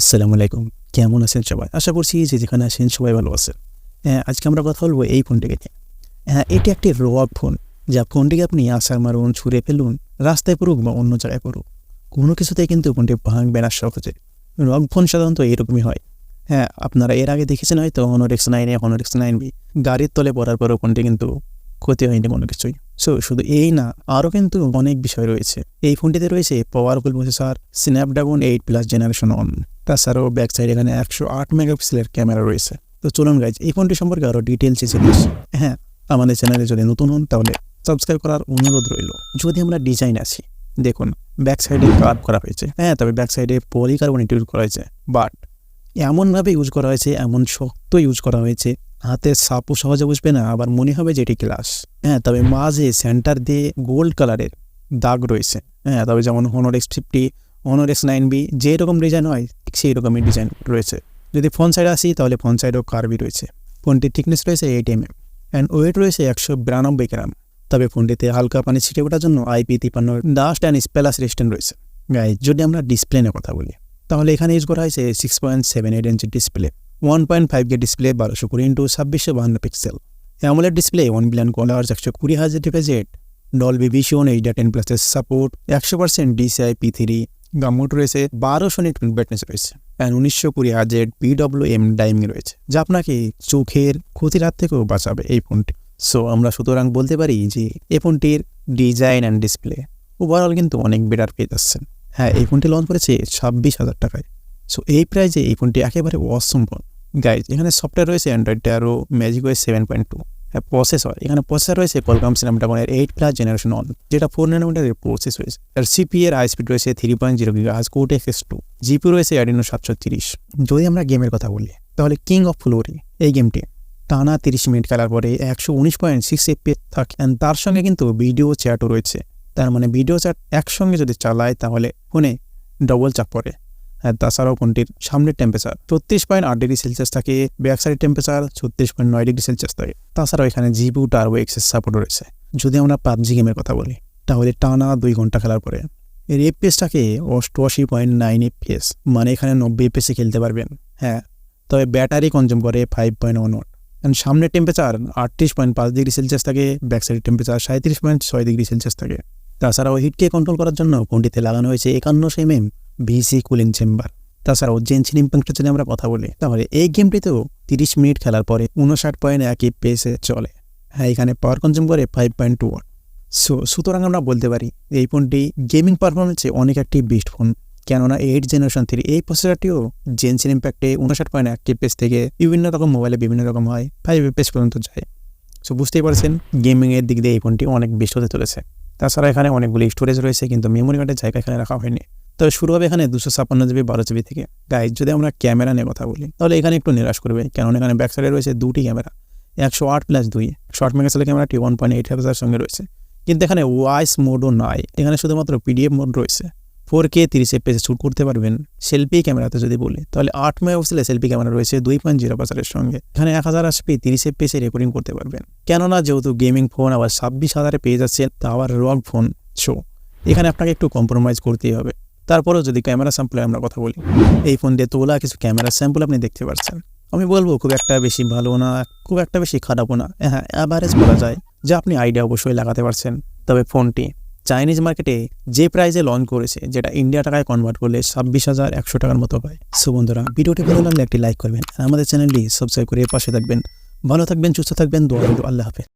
আসসালামু আলাইকুম, কেমন আছেন সবাই? আশা করছি যে যেখানে আছেন সবাই ভালো আছেন। আজকে আমরা কথা বলবো এই ফোনটিকে নিয়ে। এটি একটি রক ফোন, যা ফোনটিকে আপনি আছাড় মারুন, ছুঁড়ে ফেলুন, রাস্তায় পড়ুক বা অন্য জায়গায় পড়ুক, কোনো কিছুতেই কিন্তু ফোনটি ভাঙবে না সহজে। রক ফোন সাধারণত এরকমই হয়। আপনারা এর আগে দেখেছেন হয়তো Honor X9 Honor X9B গাড়ির তলে পড়ার পরেও ফোনটি কিন্তু ক্ষতি হয়নি কোনো কিছুই। শুধু এই না, আরও কিন্তু অনেক বিষয় রয়েছে। এই ফোনটিতে রয়েছে পাওয়ারফুল প্রসেসর স্ন্যাপড্রাগন 8+ জেনারেশন 1। তাছাড়াও ব্যাক সাইড এখানে 108 মেগাপিক্সেলের ক্যামেরা রয়েছে। তো চলুন গাইজ, এই ফোনটি সম্পর্কে আরও ডিটেলসে জেনে আসি। আমাদের চ্যানেলে যদি নতুন হন তাহলে সাবস্ক্রাইব করার অনুরোধ রইল। যদি আমরা ডিজাইন আসি, দেখুন ব্যাক সাইডে কার্ভ করা হয়েছে। তবে ব্যাক সাইডে পলিকার্বনেট ইউজ করা হয়েছে, বাট এমনভাবে ইউজ করা হয়েছে, এমন শক্ত ইউজ করা হয়েছে, হাতের সাপও সহজে বুঝবে না, আবার মনে হবে যে এটি গ্লাস। তবে মাঝে সেন্টার দিয়ে গোল্ড কালারের দাগ রয়েছে। তবে যেমন Honor X50 Honor X9B যেরকম ডিজাইন হয় ঠিক সেই রকমই ডিজাইন রয়েছে। যদি ফ্রন্ট সাইড আসি তাহলে ফ্রন্ট সাইডও কার্ভই রয়েছে। ফোনটির থিকনেস রয়েছে 8 mm অ্যান্ড ওয়েট রয়েছে 192 গ্রাম। তবে ফোনটিতে হালকা পানি ছিটে ওঠার জন্য IP53 dust and splash resistant রয়েছে। গাইজ, যদি আমরা ডিসপ্লে নিয়ে কথা বলি তাহলে এখানে ইউজ করা হয়েছে 6.78 inch display, 1.5K display, 1200x2652 pixel, AMOLED display, 1 billion colours, 120 hertz refresh rate, Dolby Vision, HDR10+ support, 100% DCI P3, gamut রয়েছে, 1200 নিট ব্রাইটনেস রয়েছে, অ্যান্ড 1920 হার্জের PWM ডাইমিং রয়েছে, যা আপনাকে চোখের ক্ষতির হাত থেকেও বাঁচাবে এই ফোনটি। আমরা সুতরাং বলতে পারি যে এই ফোনটির ডিজাইন অ্যান্ড ডিসপ্লে ওভারঅল কিন্তু অনেক বেটার পেয়ে যাচ্ছেন। এই ফোনটি লঞ্চ করেছে 26,000 টাকায়। এই প্রাইজে এই ফোনটি একেবারে অসম ফোন। গাইজ, এখানে সফটওয়্যার রয়েছে অ্যান্ড্রয়েড 13, ম্যাজিক OS 7.2। প্রসেসর, এখানে প্রসেসর রয়েছে Qualcomm স্ন্যাপড্রাগনের 8+ জেনারেশন 1, যেটা 4 ন্যানোমিটারের প্রসেস রয়েছে। আর CPU এর হাই স্পিড রয়েছে 3.0 GHz Cortex-2, GPU রয়েছে Adreno 730। যদি আমরা গেমের কথা বলি তাহলে কিং অফ ফ্লোরে এই গেমটি টানা 30 মিনিট খেলার পরে 119.6 FPS থাকে, অ্যান্ড তার সঙ্গে কিন্তু ভিডিও চ্যাটও রয়েছে। তার মানে ভিডিও চ্যাট একসঙ্গে যদি চালায় তাহলে ফোনে ডবল চাপ পড়ে। তাছাড়াও ফোনটির সামনের টেম্পারেচার 34.8 ডিগ্রি সেলসিয়াস থাকে, back side temperature 36.9 degree Celsius থাকে। তাছাড়াও এখানে GPU টার্বো এক্সেস সাপোর্ট রয়েছে। যদি আমরা PUBG গেমের কথা বলি তাহলে টানা 2 ঘন্টা খেলার পরে এর FPS থাকে 88.9 FPS, মানে এখানে 90 FPS খেলতে পারবেন। তবে ব্যাটারি কনজিউম করে 5.1 ওয়াট, অ্যান্ড সামনের টেম্পারেচার 38.5 ডিগ্রি সেলসিয়াস থাকে, back side temperature 37.6 degree Celsius থাকে। তাছাড়াও হিটকে কন্ট্রোল করার জন্য ফোনটিতে লাগানো হয়েছে 51 mm VC কুলিং চেম্বার। তাছাড়াও জেনসিন ইম্প্যাক্টের যদি আমরা কথা বলি তাহলে এই গেমটিতেও 30 মিনিট খেলার পরে 59.1 FPS চলে। এখানে পাওয়ার কনজিউম করে 5.2 ওয়াট। সুতরাং আমরা বলতে পারি এই ফোনটি গেমিং পারফরমেন্সে অনেক একটি বেস্ট ফোন, কেননা 8 জেনারেশন 3 এই প্রসেসরটিও জেনসিন ইম্প্যাক্টে 59.1 FPS থেকে বিভিন্ন রকম মোবাইলে বিভিন্ন রকম হয় 5 FPS পর্যন্ত যায়। বুঝতেই পারছেন গেমিংয়ের দিক দিয়ে এই ফোনটি অনেক বেস্ট হতে চলেছে। তাছাড়া এখানে অনেকগুলি স্টোরেজ রয়েছে, কিন্তু মেমোরি কার্ডের জায়গা এখানে রাখা হয়নি। তবে শুরু হবে এখানে 256 GB 12 GB থেকে। গাইজ, যদি আমরা ক্যামেরা নিয়ে কথা বলি তাহলে এখানে একটু নিরাশ করবে, কারণ এখানে ব্যাক সাইডে রয়েছে 2টি ক্যামেরা, 108+2 শর্ট মেগাপিক্সেলের ক্যামেরাটি 1.8 হাজার সঙ্গে রয়েছে, কিন্তু এখানে ওয়াইস মোডও নাই। এখানে শুধুমাত্র PDF মোড রয়েছে। 4K 30 FPS শ্যুট করতে পারবেন। সেলফি ক্যামেরাতে যদি বলি তাহলে 8 মেগাপিক্সেলের সেলফি ক্যামেরা রয়েছে 2.0 পাসারের সঙ্গে। এখানে 1080p 30 FPS রেকর্ডিং করতে পারবেন, কেননা যেহেতু গেমিং ফোন আবার 26,000-এ পেয়ে যাচ্ছেন, তা আবার রক ফোন। এখানে আপনাকে একটু কম্প্রোমাইজ করতেই হবে। তারপরেও যদি ক্যামেরা স্যাম্পলের আমরা কথা বলি, এই ফোন দিয়ে তোলা কিছু ক্যামেরা স্যাম্পল আপনি দেখতে পাচ্ছেন। আমি বলবো খুব একটা বেশি ভালো না, খুব একটা বেশি খারাপও না, অ্যাভারেজ বলা যায়, যা আপনি আইডিয়া অবশ্যই লাগাতে পারছেন। তবে ফোনটি চাইনিজ মার্কেটে যে প্রাইসে লঞ্চ করেছে, যেটা ইন্ডিয়া টাকায় কনভার্ট করলে 26,100 টাকার মতো হয়। বন্ধুরা, ভিডিওটি ভালো লাগলে একটি লাইক করবেন, আমাদের চ্যানেলটি সাবস্ক্রাইব করে পাশে থাকবেন। ভালো থাকবেন, সুস্থ থাকবেন, দোয়া রইল। আল্লাহ হাফেজ।